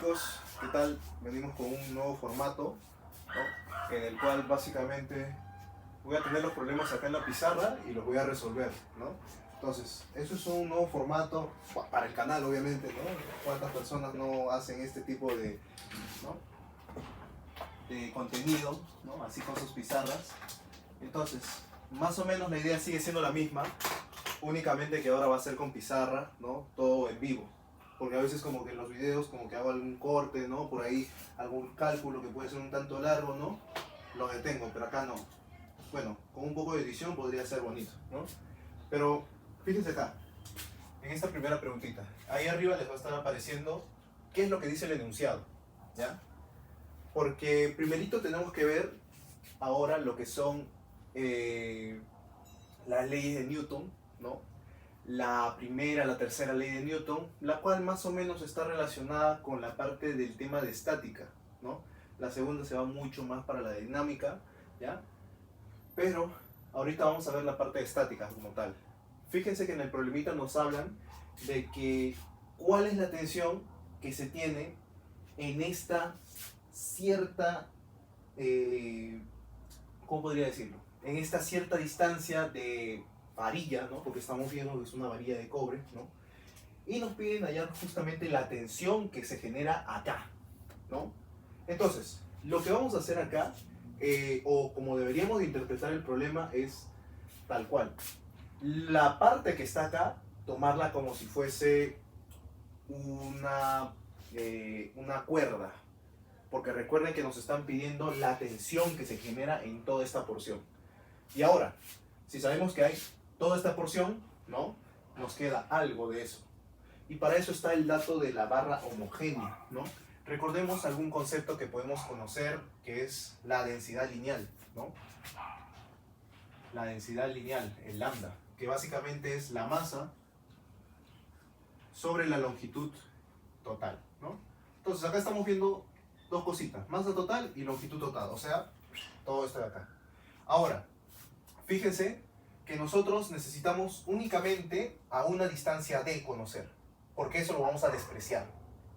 chicos, ¿qué tal? Venimos con un nuevo formato, ¿no? En el cual básicamente voy a tener los problemas acá en la pizarra y los voy a resolver, ¿no? Entonces, eso es un nuevo formato para el canal, obviamente, ¿no? ¿Cuántas personas no hacen este tipo de, ¿no? de contenido, ¿no? Así con sus pizarras? Entonces, más o menos la idea sigue siendo la misma, únicamente que ahora va a ser con pizarra, ¿no? Todo en vivo. Porque a veces como que en los videos como que hago algún corte, ¿no? Por ahí algún cálculo que puede ser un tanto largo, ¿no? Lo detengo, pero acá no. Bueno, con un poco de edición podría ser bonito, ¿no? Pero fíjense acá, en esta primera preguntita. Ahí arriba les va a estar apareciendo qué es lo que dice el enunciado, ¿ya? Porque primerito tenemos que ver ahora lo que son las leyes de Newton, ¿no? La primera, la tercera ley de Newton, la cual más o menos está relacionada con la parte del tema de estática, ¿no? La segunda se va mucho más para la dinámica, ¿ya? Pero ahorita vamos a ver la parte de estática como tal. Fíjense que en el problemita nos hablan de que cuál es la tensión que se tiene en esta cierta, ¿cómo podría decirlo? En esta cierta distancia de varilla, ¿no? Porque estamos viendo que es una varilla de cobre, ¿no? Y nos piden hallar justamente la tensión que se genera acá, ¿no? Entonces, lo que vamos a hacer acá, o como deberíamos de interpretar el problema, es tal cual. La parte que está acá, tomarla como si fuese una cuerda, porque recuerden que nos están pidiendo la tensión que se genera en toda esta porción. Y ahora, si sabemos que hay toda esta porción, ¿no? Nos queda algo de eso. Y para eso está el dato de la barra homogénea, ¿no? Recordemos algún concepto que podemos conocer, que es la densidad lineal, ¿no? La densidad lineal, el lambda, que básicamente es la masa sobre la longitud total, ¿no? Entonces acá estamos viendo dos cositas, masa total y longitud total, o sea, todo esto de acá. Ahora, fíjense que nosotros necesitamos únicamente a una distancia d conocer, porque eso lo vamos a despreciar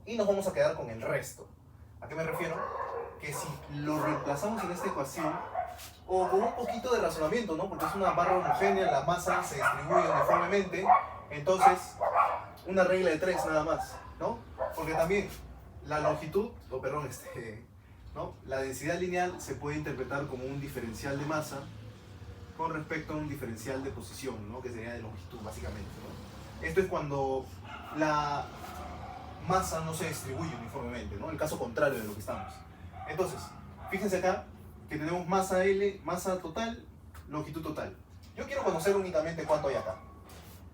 y nos vamos a quedar con el resto. ¿A qué me refiero? Que si lo reemplazamos en esta ecuación, o con un poquito de razonamiento, ¿no? Porque es una barra homogénea, la masa se distribuye uniformemente, entonces una regla de 3 nada más, ¿no? Porque también la longitud, ¿no? La densidad lineal se puede interpretar como un diferencial de masa con respecto a un diferencial de posición, ¿no? Que sería de longitud básicamente, ¿no? Esto es cuando la masa no se distribuye uniformemente, ¿no? El caso contrario de lo que estamos. Entonces, fíjense acá que tenemos masa L, masa total, longitud total. Yo quiero conocer únicamente cuánto hay acá.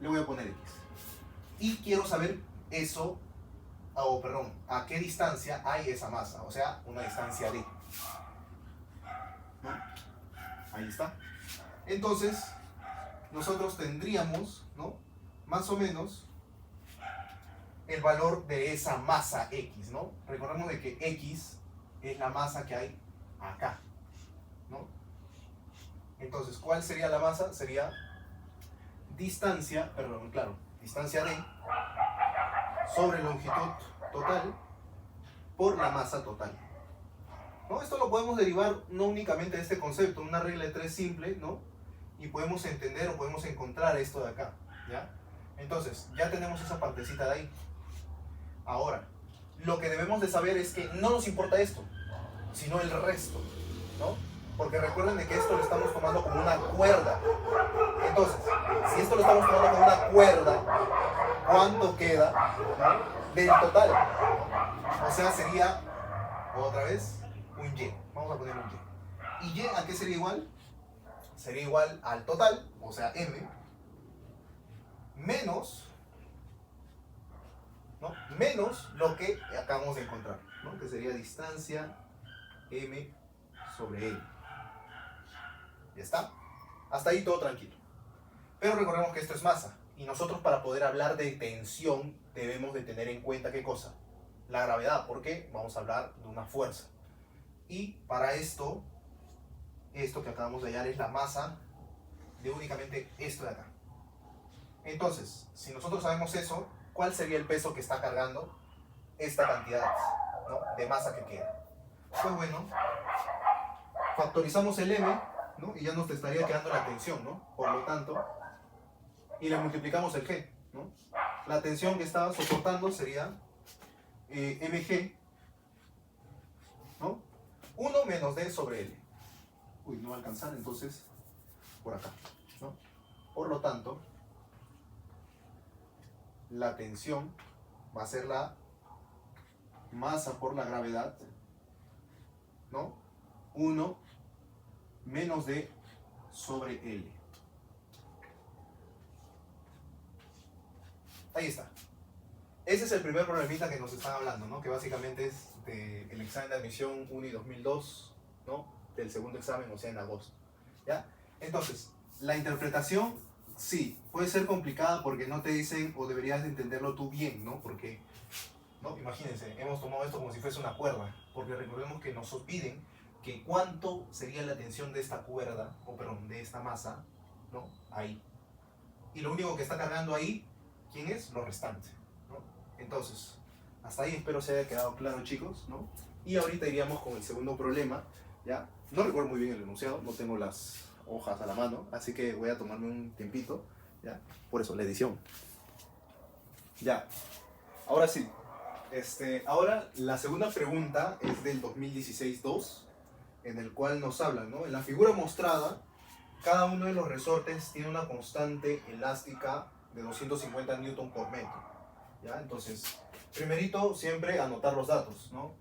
Le voy a poner X. Y quiero saber eso, a qué distancia hay esa masa, o sea, una distancia D, ¿no? Ahí está. Entonces, nosotros tendríamos, ¿no? Más o menos el valor de esa masa X, ¿no? Recordemos de que X es la masa que hay acá, ¿no? Entonces, ¿cuál sería la masa? Sería distancia D sobre longitud total por la masa total, ¿no? Esto lo podemos derivar no únicamente de este concepto, una regla de 3 simple, ¿no? Y podemos entender o podemos encontrar esto de acá, ¿ya? Entonces, ya tenemos esa partecita de ahí. Ahora, lo que debemos de saber es que no nos importa esto, sino el resto, ¿no? Porque recuerden de que esto lo estamos tomando como una cuerda. Entonces, si esto lo estamos tomando como una cuerda, ¿cuánto queda, ¿no? del total? O sea, sería, otra vez, un Y. Vamos a poner un Y. ¿Y Y a qué sería igual? Sería igual al total, o sea, M, menos, ¿no? Menos lo que acabamos de encontrar, ¿no? Que sería distancia M sobre L. ¿Ya está? Hasta ahí todo tranquilo. Pero recordemos que esto es masa. Y nosotros para poder hablar de tensión debemos de tener en cuenta ¿qué cosa? La gravedad, porque vamos a hablar de una fuerza. Y para esto que acabamos de hallar es la masa de únicamente esto de acá. Entonces, si nosotros sabemos eso, ¿cuál sería el peso que está cargando? esta cantidad, ¿no?, de masa que queda. Pues bueno, factorizamos el m, ¿no?, y ya nos estaría quedando la tensión, ¿no? Por lo tanto, y le multiplicamos el g, ¿no? La tensión que estaba soportando sería mg, ¿no? 1 menos d sobre l. Uy, no va a alcanzar, entonces por acá, ¿no? Por lo tanto, la tensión va a ser la masa por la gravedad, ¿no? 1 menos d sobre l. Ahí está. Ese es el primer problemita que nos están hablando, ¿no? Que básicamente es del examen de admisión UNI 2002, ¿no? Del segundo examen, o sea, en agosto, ¿ya? Entonces, la interpretación, sí, puede ser complicada porque no te dicen, o deberías de entenderlo tú bien, ¿no? Porque, ¿no?, imagínense, hemos tomado esto como si fuese una cuerda, porque recordemos que nos piden que cuánto sería la tensión de esta cuerda, o perdón, de esta masa, ¿no?, ahí. Y lo único que está cargando ahí, ¿quién es? Lo restante, ¿no? Entonces, hasta ahí espero se haya quedado claro, chicos, ¿no? Y ahorita iríamos con el segundo problema, ¿ya? No recuerdo muy bien el enunciado, no tengo las hojas a la mano, así que voy a tomarme un tiempito, ¿ya? Por eso, la edición. Ya, ahora sí. Ahora la segunda pregunta es del 2016-2, en el cual nos hablan, ¿no? En la figura mostrada, cada uno de los resortes tiene una constante elástica de 250 newton por metro, ¿ya? Entonces, primerito, siempre anotar los datos, ¿no?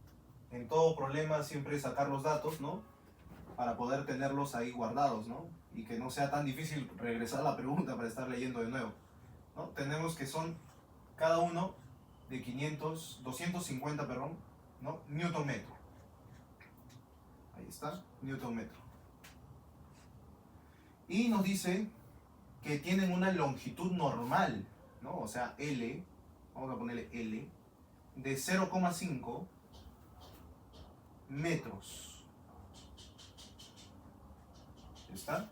En todo problema siempre sacar los datos, ¿no?, para poder tenerlos ahí guardados, ¿no? Y que no sea tan difícil regresar a la pregunta para estar leyendo de nuevo, ¿no? Tenemos que son cada uno de 250, perdón, ¿no?, newton metro. Ahí está, newton metro. Y nos dice que tienen una longitud normal, ¿no? O sea, L, vamos a ponerle L, de 0,5 metros. ¿Está?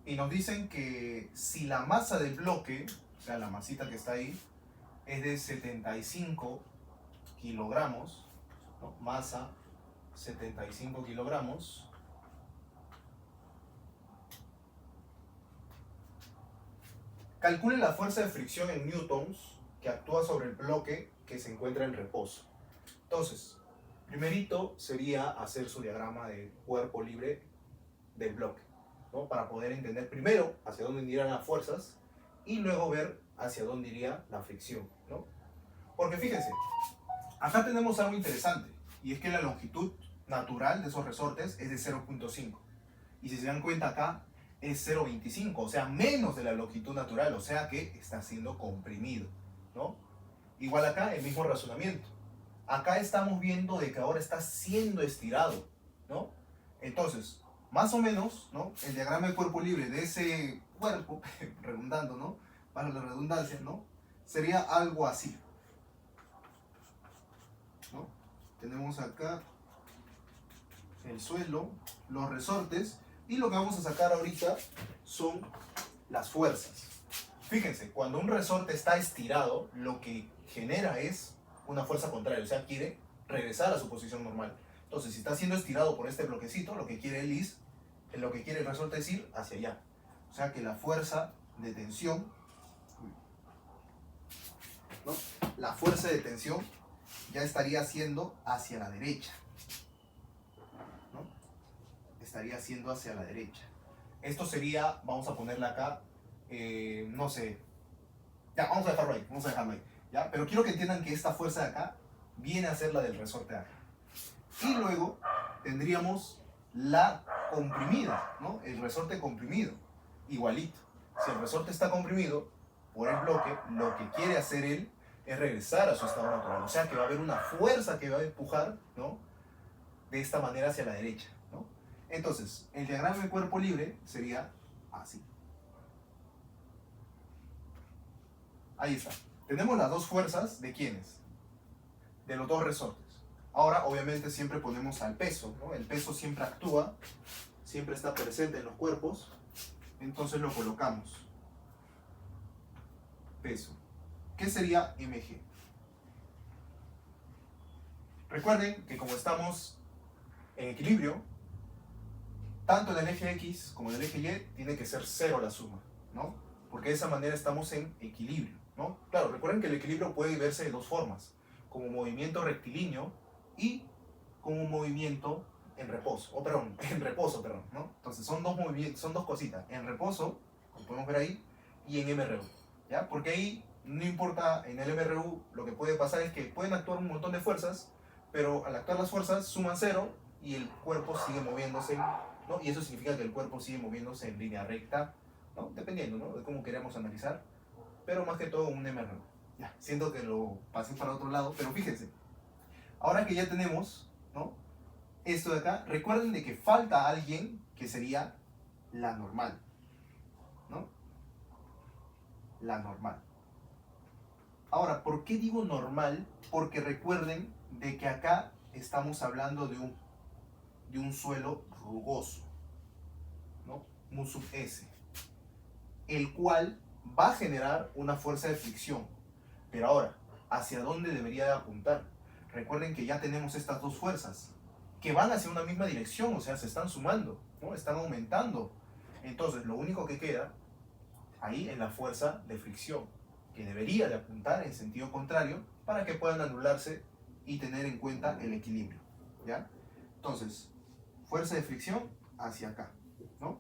Y nos dicen que si la masa del bloque, o sea, la masita que está ahí, es de 75 kilogramos, ¿no?, masa 75 kilogramos, calcule la fuerza de fricción en newtons que actúa sobre el bloque que se encuentra en reposo. Entonces, primerito sería hacer su diagrama de cuerpo libre del bloque, ¿no?, para poder entender primero hacia dónde irían las fuerzas y luego ver hacia dónde iría la fricción, ¿no? Porque fíjense, acá tenemos algo interesante, y es que la longitud natural de esos resortes es de 0,5. Y si se dan cuenta acá, es 0,25, o sea, menos de la longitud natural, o sea que está siendo comprimido, ¿no? Igual acá, el mismo razonamiento. Acá estamos viendo de que ahora está siendo estirado, ¿no? Entonces, más o menos, ¿no?, el diagrama de cuerpo libre de ese cuerpo, redundando, ¿no?, para la redundancia, ¿no?, sería algo así, ¿no? Tenemos acá el suelo, los resortes, y lo que vamos a sacar ahorita son las fuerzas. Fíjense, cuando un resorte está estirado, lo que genera es una fuerza contraria, o sea, quiere regresar a su posición normal. Entonces, si está siendo estirado por este bloquecito, lo que quiere el resorte es ir hacia allá. O sea que la fuerza de tensión, ¿no?, la fuerza de tensión ya estaría siendo hacia la derecha, ¿no? Estaría siendo hacia la derecha. Esto sería, vamos a ponerle acá, no sé, ya, vamos a dejarlo ahí, ¿ya? Pero quiero que entiendan que esta fuerza de acá viene a ser la del resorte de acá. Y luego tendríamos la comprimida, ¿no?, el resorte comprimido, igualito. Si el resorte está comprimido por el bloque, lo que quiere hacer él es regresar a su estado natural. O sea que va a haber una fuerza que va a empujar, ¿no?, de esta manera hacia la derecha, ¿no? Entonces, el diagrama de cuerpo libre sería así. Ahí está. Tenemos las dos fuerzas, ¿de quiénes? De los dos resortes. Ahora, obviamente, siempre ponemos al peso, ¿no? El peso siempre actúa, siempre está presente en los cuerpos, entonces lo colocamos. Peso. ¿Qué sería mg? Recuerden que como estamos en equilibrio, tanto en el eje X como en el eje Y tiene que ser 0 la suma, ¿no? Porque de esa manera estamos en equilibrio, ¿no? Claro, recuerden que el equilibrio puede verse de dos formas, como movimiento rectilíneo y como movimiento en reposo, en reposo, ¿no? Entonces son dos movimientos, son dos cositas, en reposo, como podemos ver ahí, y en MRU, ¿ya? Porque ahí no importa, en el MRU lo que puede pasar es que pueden actuar un montón de fuerzas, pero al actuar las fuerzas suman 0 y el cuerpo sigue moviéndose, ¿no? Y eso significa que el cuerpo sigue moviéndose en línea recta, ¿no? Dependiendo, ¿no? De cómo queramos analizar, pero más que todo un MRU. Ya, siento que lo pasé para otro lado, pero fíjense, ahora que ya tenemos, ¿no? Esto de acá, recuerden de que falta alguien que sería la normal, ¿no? La normal. Ahora, ¿por qué digo normal? Porque recuerden de que acá estamos hablando de un suelo rugoso, ¿no? Un sub S, el cual va a generar una fuerza de fricción. Pero ahora, ¿hacia dónde debería de apuntar? Recuerden que ya tenemos estas dos fuerzas, que van hacia una misma dirección, o sea, se están sumando, ¿no? Están aumentando. Entonces, lo único que queda ahí es la fuerza de fricción, que debería de apuntar en sentido contrario para que puedan anularse y tener en cuenta el equilibrio, ¿ya? Entonces, fuerza de fricción hacia acá, ¿no?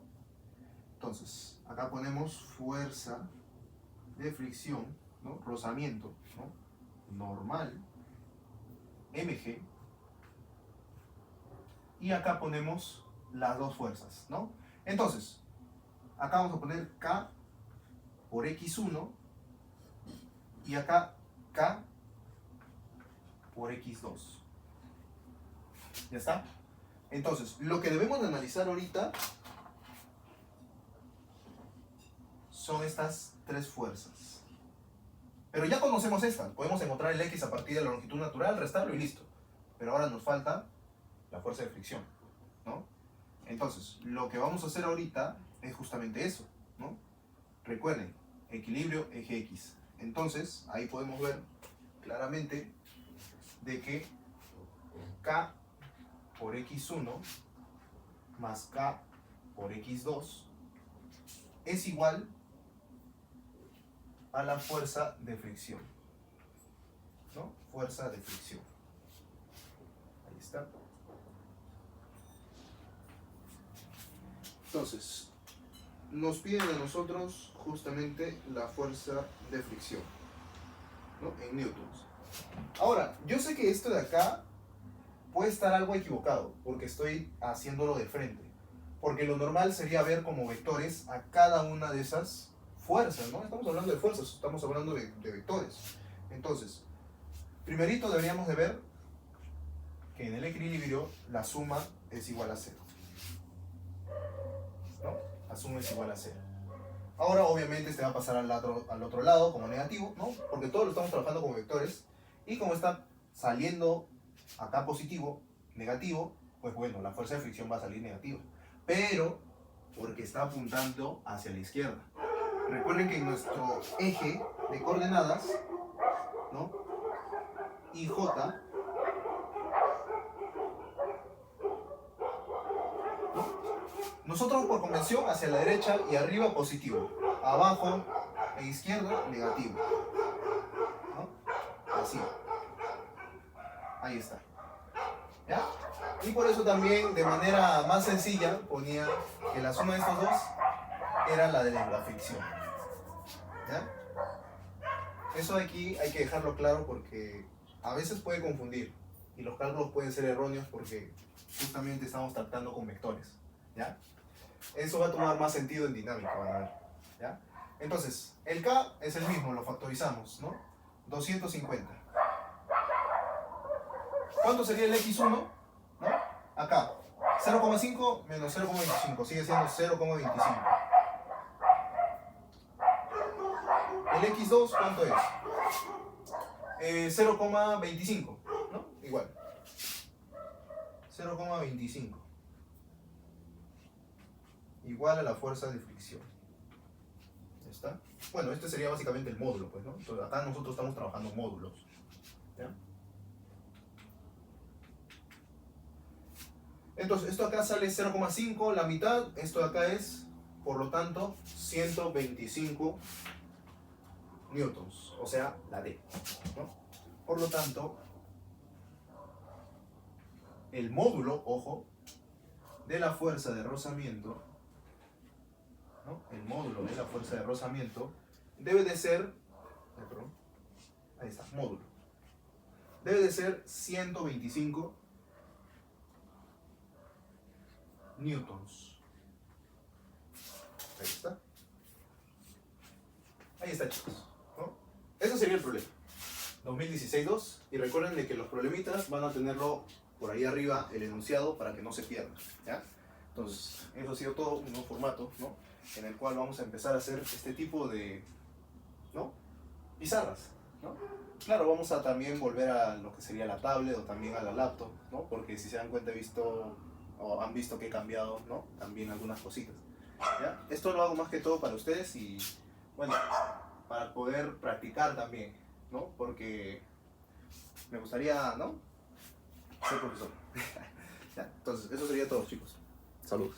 Entonces, acá ponemos fuerza de fricción, ¿no? Rozamiento, ¿no? Normal, mg, y acá ponemos las dos fuerzas, ¿no? Entonces, acá vamos a poner K por X1 y acá K por X2. ¿Ya está? Entonces, lo que debemos de analizar ahorita son estas tres fuerzas. Pero ya conocemos estas, podemos encontrar el X a partir de la longitud natural, restarlo y listo. Pero ahora nos falta la fuerza de fricción, ¿no? Entonces, lo que vamos a hacer ahorita es justamente eso, ¿no? Recuerden, equilibrio eje X. Entonces, ahí podemos ver claramente de que K por X1 más K por X2 es igual a la fuerza de fricción, ¿no? Fuerza de fricción. Ahí está. Entonces, nos piden a nosotros justamente la fuerza de fricción, ¿no? En newtons. Ahora, yo sé que esto de acá puede estar algo equivocado, porque estoy haciéndolo de frente. Porque lo normal sería ver como vectores a cada una de esas fuerzas, ¿no? Estamos hablando de fuerzas, estamos hablando de vectores. Entonces, primerito deberíamos de ver que en el equilibrio la suma es igual a 0, ¿no? La suma es igual a 0. Ahora obviamente este va a pasar al otro lado como negativo, ¿no? Porque todos lo estamos trabajando como vectores. Y como está saliendo acá positivo, negativo, pues bueno, la fuerza de fricción va a salir negativa. Pero porque está apuntando hacia la izquierda. Recuerden que en nuestro eje de coordenadas, ¿no? IJ, ¿no? Nosotros por convención hacia la derecha y arriba positivo, abajo e izquierda negativo, ¿no? Así. Ahí está. ¿Ya? Y por eso también de manera más sencilla ponía que la suma de estos dos era la de la fricción. ¿Ya? Eso de aquí hay que dejarlo claro porque a veces puede confundir y los cálculos pueden ser erróneos porque justamente estamos tratando con vectores. ¿Ya? Eso va a tomar más sentido en dinámica, van a ver. ¿Ya? Entonces, el K es el mismo, lo factorizamos, ¿no? 250. ¿Cuánto sería el X1? ¿No? Acá, 0,5 menos 0,25, sigue siendo 0,25. El X2, ¿cuánto es? 0,25, ¿no? Igual. 0,25. Igual a la fuerza de fricción. ¿Ya está? Bueno, este sería básicamente el módulo, pues, ¿no? Entonces acá nosotros estamos trabajando módulos. ¿Ya? Entonces, esto acá sale 0,5, la mitad, esto de acá es, por lo tanto, 125 newtons, o sea, la D, ¿no? Por lo tanto, el módulo, ojo, de la fuerza de rozamiento, ¿no? El módulo de la fuerza de rozamiento debe de ser, perdón, ahí está, módulo, debe de ser 125 newtons. Ahí está. Ahí está, chicos, ¿no? Ese sería el problema. 2016-2. Y recuerden de que los problemitas van a tenerlo por ahí arriba, el enunciado, para que no se pierdan, ¿ya? Entonces, eso ha sido todo un nuevo formato, ¿no? En el cual vamos a empezar a hacer este tipo de, ¿no? Pizarras, ¿no? Claro, vamos a también volver a lo que sería la tablet o también a la laptop, ¿no? Porque si se dan cuenta, o han visto que he cambiado, ¿no? También algunas cositas, ¿ya? Esto lo hago más que todo para ustedes y, bueno, para poder practicar también, ¿no? Porque me gustaría, ¿no? Ser profesor. ¿Ya? Entonces, eso sería todo, chicos. Saludos.